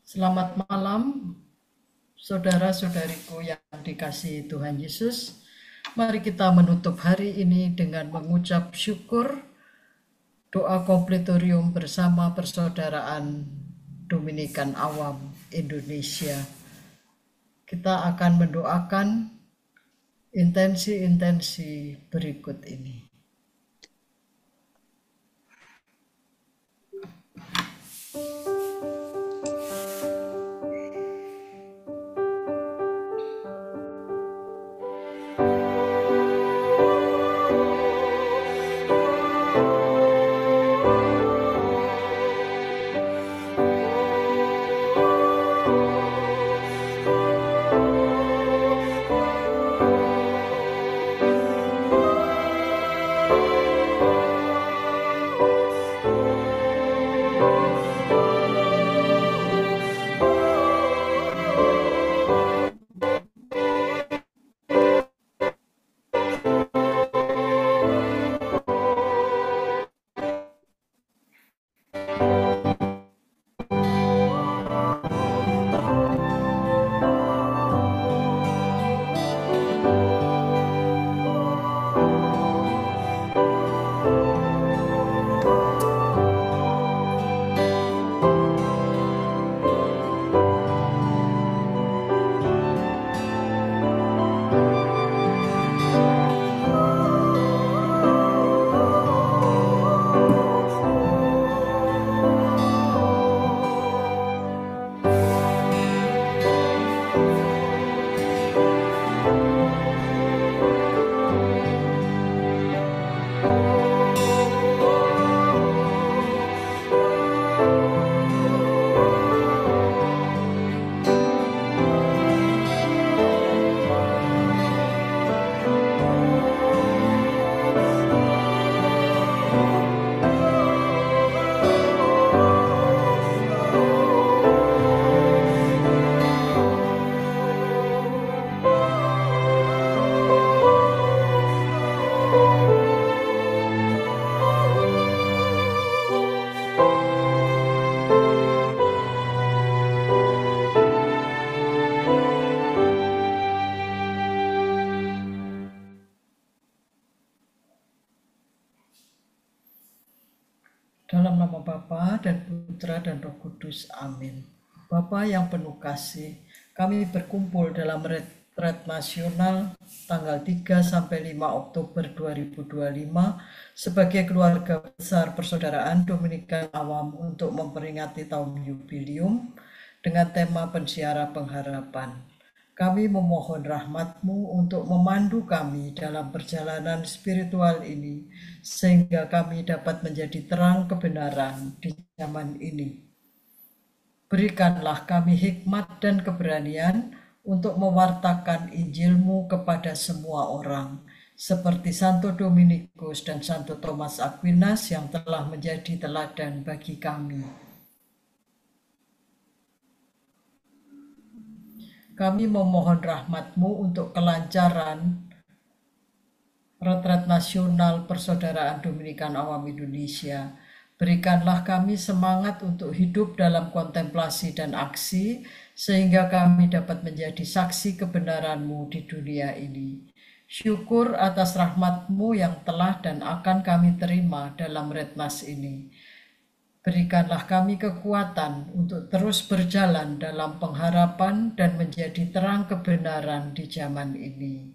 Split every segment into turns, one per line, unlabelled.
Selamat malam, saudara-saudariku yang dikasihi Tuhan Yesus. Mari kita menutup hari ini dengan mengucap syukur, doa kompletorium bersama Persaudaraan Dominikan Awam Indonesia. Kita akan mendoakan intensi-intensi berikut ini. Dalam nama Bapa dan Putra dan Roh Kudus, amin. Bapa yang penuh kasih, kami berkumpul dalam retret nasional tanggal 3 sampai 5 Oktober 2025 sebagai keluarga besar Persaudaraan Dominikan Awam untuk memperingati tahun jubileum dengan tema pensiara pengharapan. Kami memohon rahmat-Mu untuk memandu kami dalam perjalanan spiritual ini, sehingga kami dapat menjadi terang kebenaran di zaman ini. Berikanlah kami hikmat dan keberanian untuk mewartakan Injil-Mu kepada semua orang, seperti Santo Dominikus dan Santo Thomas Aquinas yang telah menjadi teladan bagi kami. Kami memohon rahmat-Mu untuk kelancaran retret nasional Persaudaraan Dominikan Awam Indonesia. Berikanlah kami semangat untuk hidup dalam kontemplasi dan aksi, sehingga kami dapat menjadi saksi kebenaran-Mu di dunia ini. Syukur atas rahmat-Mu yang telah dan akan kami terima dalam retnas ini. Berikanlah kami kekuatan untuk terus berjalan dalam pengharapan dan menjadi terang kebenaran di zaman ini.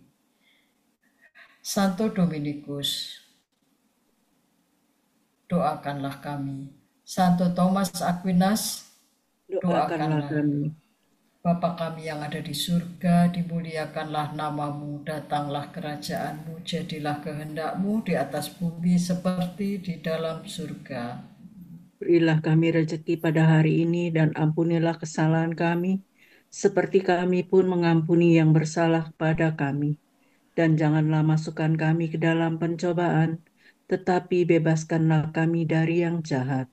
Santo Dominikus, doakanlah kami. Santo Thomas Aquinas,
Doakanlah kami.
Bapa kami yang ada di surga, dimuliakanlah nama-Mu, datanglah kerajaan-Mu, jadilah kehendak-Mu di atas bumi seperti di dalam surga.
Berilah kami rezeki pada hari ini dan ampunilah kesalahan kami, seperti kami pun mengampuni yang bersalah kepada kami. Dan janganlah masukkan kami ke dalam pencobaan, tetapi bebaskanlah kami dari yang jahat.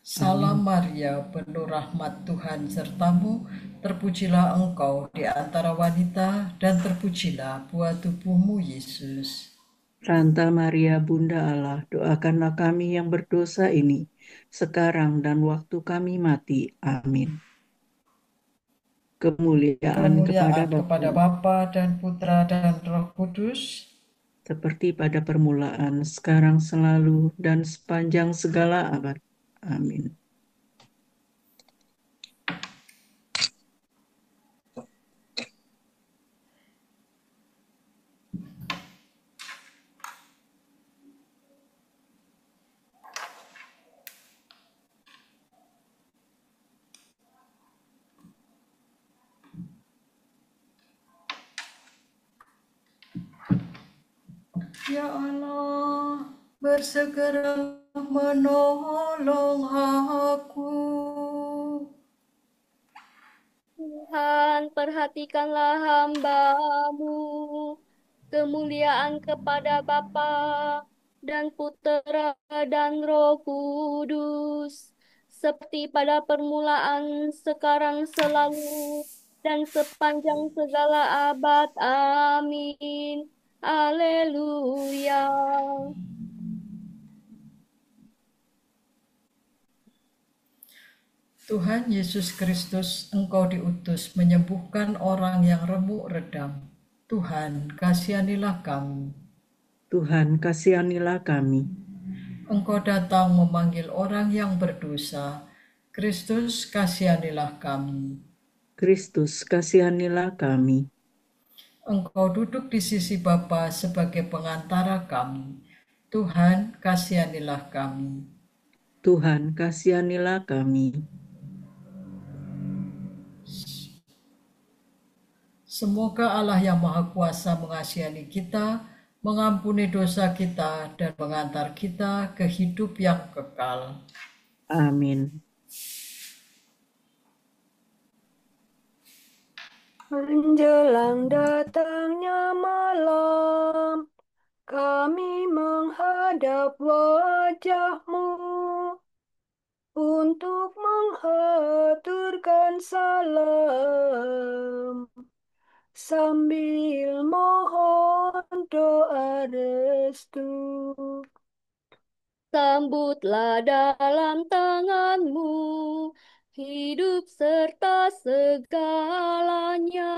Salam
Amin.
Maria, penuh rahmat Tuhan sertamu, terpujilah engkau di antara wanita, dan terpujilah buah tubuhmu Yesus.
Santa Maria Bunda Allah, doakanlah kami yang berdosa ini, sekarang dan waktu kami mati. Amin. kemuliaan kepada
Kemuliaan
Bapa,
kepada Bapa dan Putra dan Roh Kudus,
seperti pada permulaan, sekarang, selalu, dan sepanjang segala abad. Amin.
Ya Allah, bersegera menolong aku.
Tuhan, perhatikanlah hamba-Mu. Kemuliaan kepada Bapa dan Putera dan Roh Kudus, seperti pada permulaan, sekarang, selalu, dan sepanjang segala abad. Amin. Haleluya.
Tuhan Yesus Kristus, Engkau diutus menyembuhkan orang yang remuk redam. Tuhan, kasihanilah kami.
Tuhan, kasihanilah kami.
Engkau datang memanggil orang yang berdosa. Kristus, kasihanilah kami.
Kristus, kasihanilah kami.
Engkau duduk di sisi Bapa sebagai pengantara kami. Tuhan, kasihanilah kami.
Tuhan, kasihanilah kami.
Semoga Allah yang Maha Kuasa mengasihani kita, mengampuni dosa kita, dan mengantar kita ke hidup yang kekal.
Amin.
Menjelang datangnya malam, kami menghadap wajah-Mu untuk menghaturkan salam sambil mohon doa restu. Sambutlah dalam tangan-Mu hidup serta segalanya.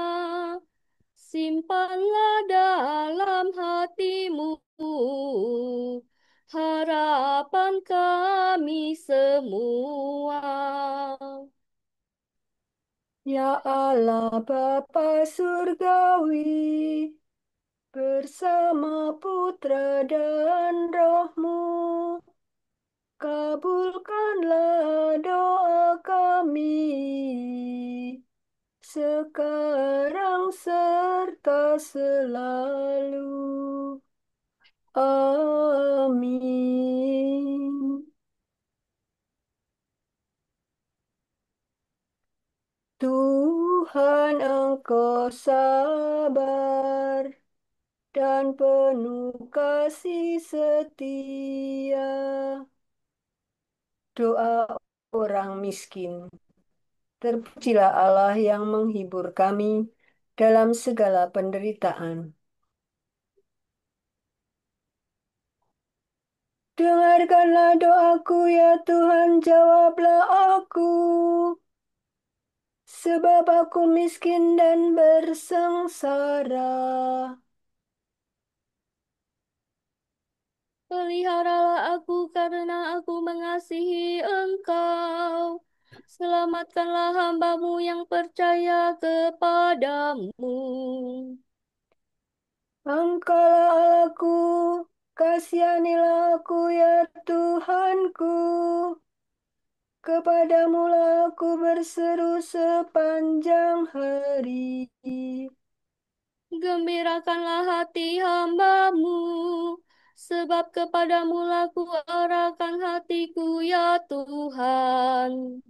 Simpanlah dalam hatimu harapan kami semua. Ya Allah Bapa Surgawi, bersama Putra dan Roh-Mu, kabulkanlah doa kami sekarang serta selalu. Amin. Tuhan, Engkau sabar dan penuh kasih setia. Doa orang miskin. Terpujilah Allah yang menghibur kami dalam segala penderitaan. Dengarkanlah doaku ya Tuhan, jawablah aku. Sebab aku miskin dan bersengsara. Peliharalah aku karena aku mengasihi Engkau. Selamatkanlah hamba-Mu yang percaya kepadamu. Engkaulah Allahku, kasihanilah aku ya Tuhanku. Kepadamu lah aku berseru sepanjang hari. Gembirakanlah hati hamba-Mu, sebab kepadamu lah ku arahkan hatiku ya Tuhan.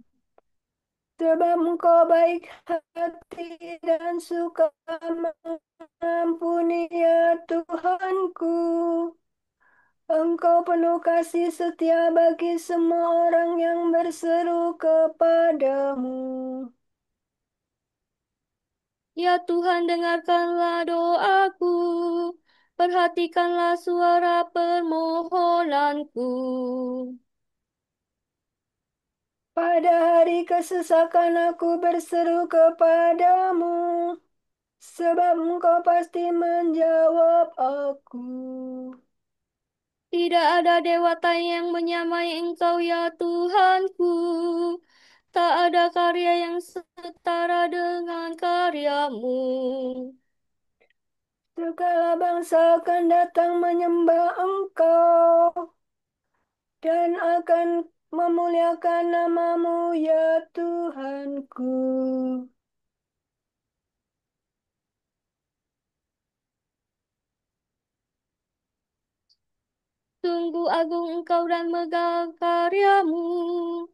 Sebab Engkau baik hati dan suka mengampuni ya Tuhanku. Engkau penuh kasih setia bagi semua orang yang berseru kepadamu. Ya Tuhan, dengarkanlah doaku. Perhatikanlah suara permohonanku. Pada hari kesesakan aku berseru kepadamu, sebab Engkau pasti menjawab aku. Tidak ada dewata yang menyamai Engkau ya Tuhanku. Tak ada karya yang setara dengan karyamu. Segala bangsa akan datang menyembah Engkau dan akan memuliakan namamu ya Tuhanku. Sungguh agung Engkau dan megah karyamu.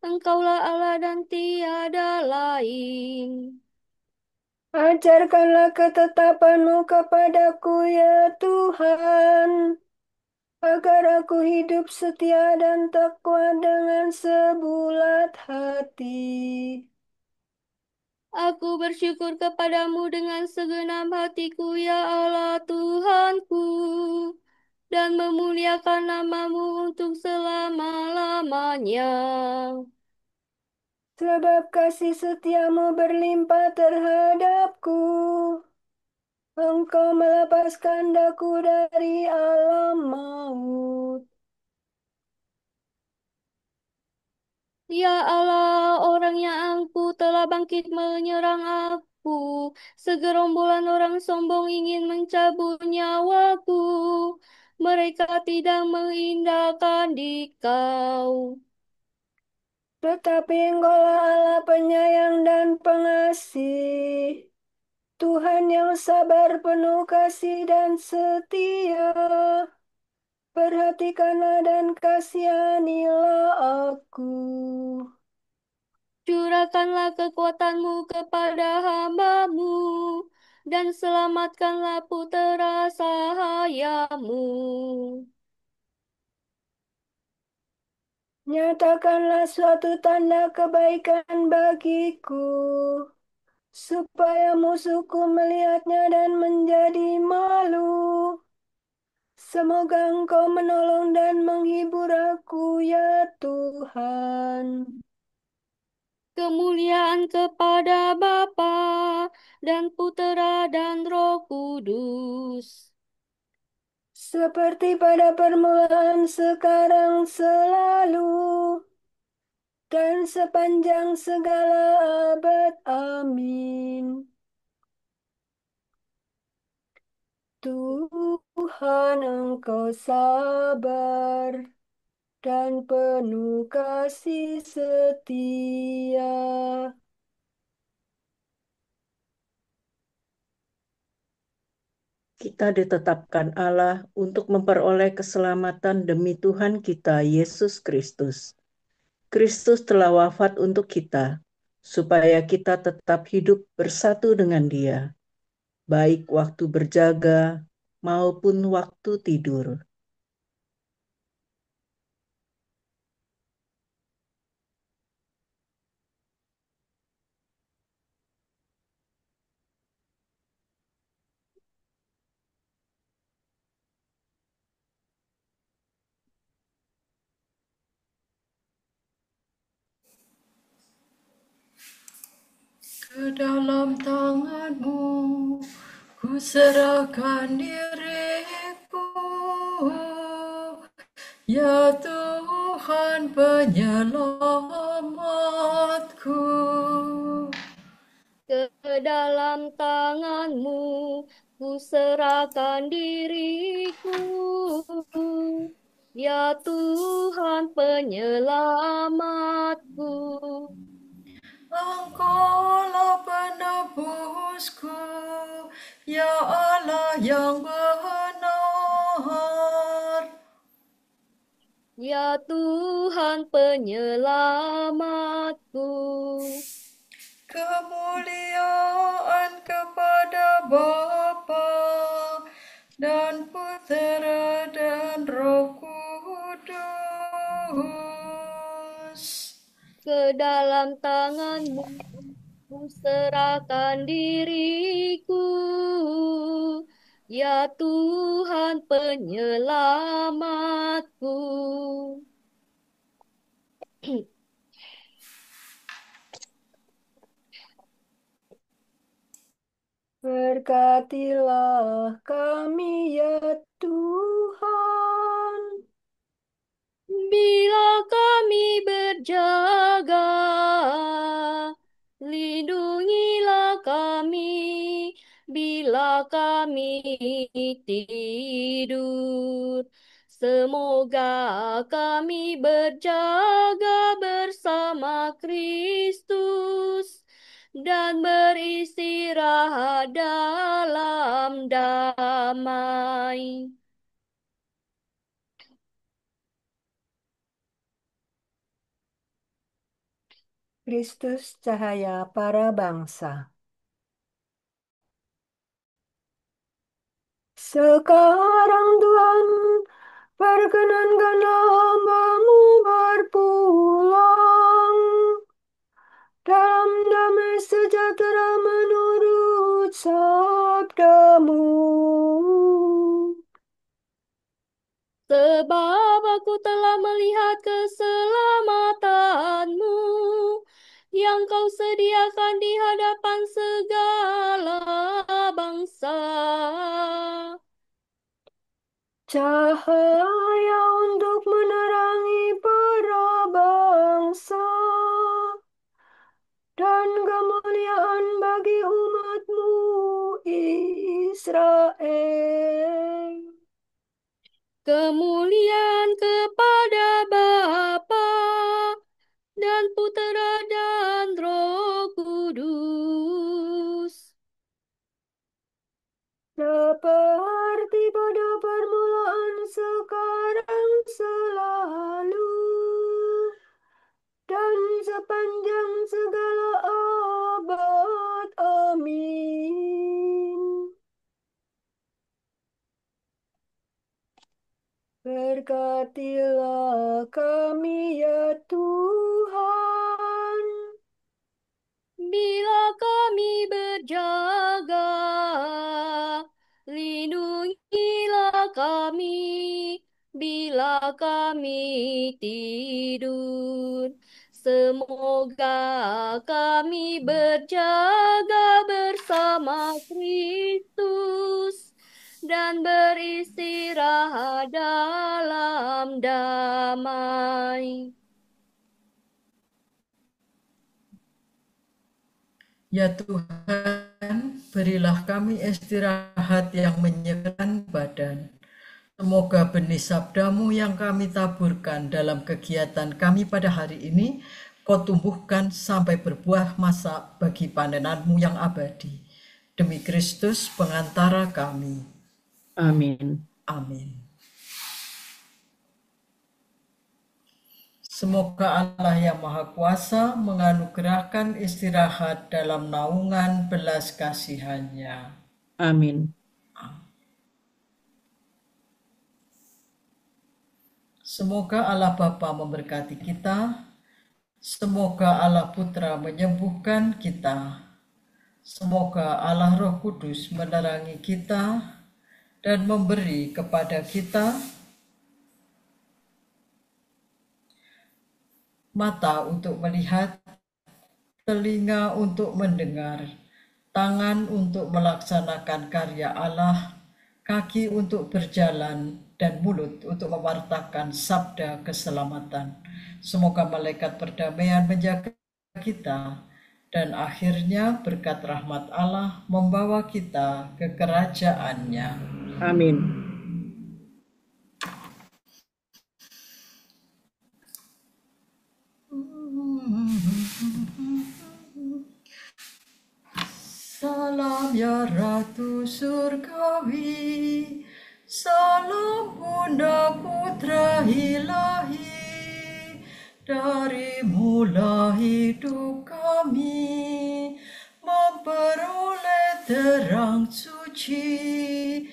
Engkaulah Allah dan tiada lain. Ajarkanlah ketetapanmu kepadaku ya Tuhan, agar aku hidup setia dan takwa dengan sebulat hati. Aku bersyukur kepadamu dengan segenap hatiku ya Allah Tuhanku, dan memuliakan namamu untuk selama-lamanya. Sebab kasih setiamu berlimpah terhadapku. Engkau melepaskan daku dari alam maut. Ya Allah, orang yang angkuh telah bangkit menyerang aku. Segerombolan orang sombong ingin mencabut nyawaku. Mereka tidak mengindahkan dikau. Tetapi Engkaulah Allah penyayang dan pengasih. Tuhan yang sabar, penuh kasih dan setia. Perhatikanlah dan kasihanilah aku. Curahkanlah kekuatanmu kepada hambamu, dan selamatkanlah putera sahayamu. Nyatakanlah suatu tanda kebaikan bagiku, supaya musuhku melihatnya dan menjadi malu. Semoga Engkau menolong dan menghibur aku, ya Tuhan. Kemuliaan kepada Bapa dan Putera dan Roh Kudus. Seperti pada permulaan, sekarang, selalu, dan sepanjang segala abad. Amin. Tuhan, Engkau sabar dan penuh kasih setia.
Kita ditetapkan Allah untuk memperoleh keselamatan demi Tuhan kita, Yesus Kristus. Kristus telah wafat untuk kita, supaya kita tetap hidup bersatu dengan Dia, baik waktu berjaga maupun waktu tidur.
Ke dalam tangan-Mu ku serahkan diriku, ya Tuhan penyelamatku.
Ke dalam tangan-Mu ku serahkan diriku, ya Tuhan penyelamatku.
Engkaulah penebusku, ya Allah yang benar.
Ya Tuhan penyelamatku.
Kemuliaan kepada Bapa dan Putera dan Roh Kudus.
Ke dalam tangan-Mu ku serahkan diriku, ya Tuhan penyelamatku.
Berkatilah kami ya Tuhan.
Bila kami berjaga, lindungilah kami. Bila kami tidur, semoga kami berjaga bersama Kristus dan beristirahat dalam damai.
Kristus cahaya para bangsa. Sekarang Tuhan, perkenankanlah hamba-Mu berpulang dalam damai sejahtera menurut sabda-Mu.
Sebab aku telah melihat keselamatan-Mu yang Kau sediakan di hadapan segala bangsa.
Cahaya untuk menerangi para bangsa dan kemuliaan bagi umat-Mu Israel.
Kemuliaan kepada Bapa dan Putera dan Roh Kudus.
Seperti pada permulaan, sekarang, selalu, dan sepanjang segala abad. Amin. Berkatilah kami ya Tuhan.
Bila kami berjaga, lindungilah kami. Bila kami tidur, semoga kami berjaga bersama Kristus dan beristirahat dalam damai.
Ya Tuhan, berilah kami istirahat yang menyegarkan badan. Semoga benih sabda-Mu yang kami taburkan dalam kegiatan kami pada hari ini, Kau tumbuhkan sampai berbuah masa bagi panenan-Mu yang abadi. Demi Kristus pengantara kami.
Amin.
Amin. Semoga Allah yang Maha Kuasa menganugerahkan istirahat dalam naungan belas kasihan-Nya.
Amin.
Semoga Allah Bapa memberkati kita. Semoga Allah Putra menyembuhkan kita. Semoga Allah Roh Kudus menerangi kita dan memberi kepada kita mata untuk melihat, telinga untuk mendengar, tangan untuk melaksanakan karya Allah, kaki untuk berjalan, dan mulut untuk mewartakan sabda keselamatan. Semoga malaikat perdamaian menjaga kita, dan akhirnya berkat rahmat Allah membawa kita ke kerajaan-Nya.
Amin.
Salam ya Ratu Surgawi, salam Bunda Putra Ilahi, dari mula hidup kami memperoleh terang suci.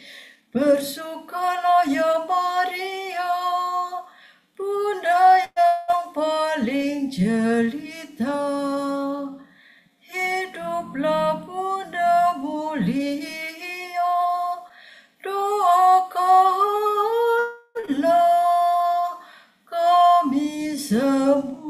Bersukalah ya Maria, Bunda yang paling jelita. Hiduplah Bunda mulia, doakanlah kami semua.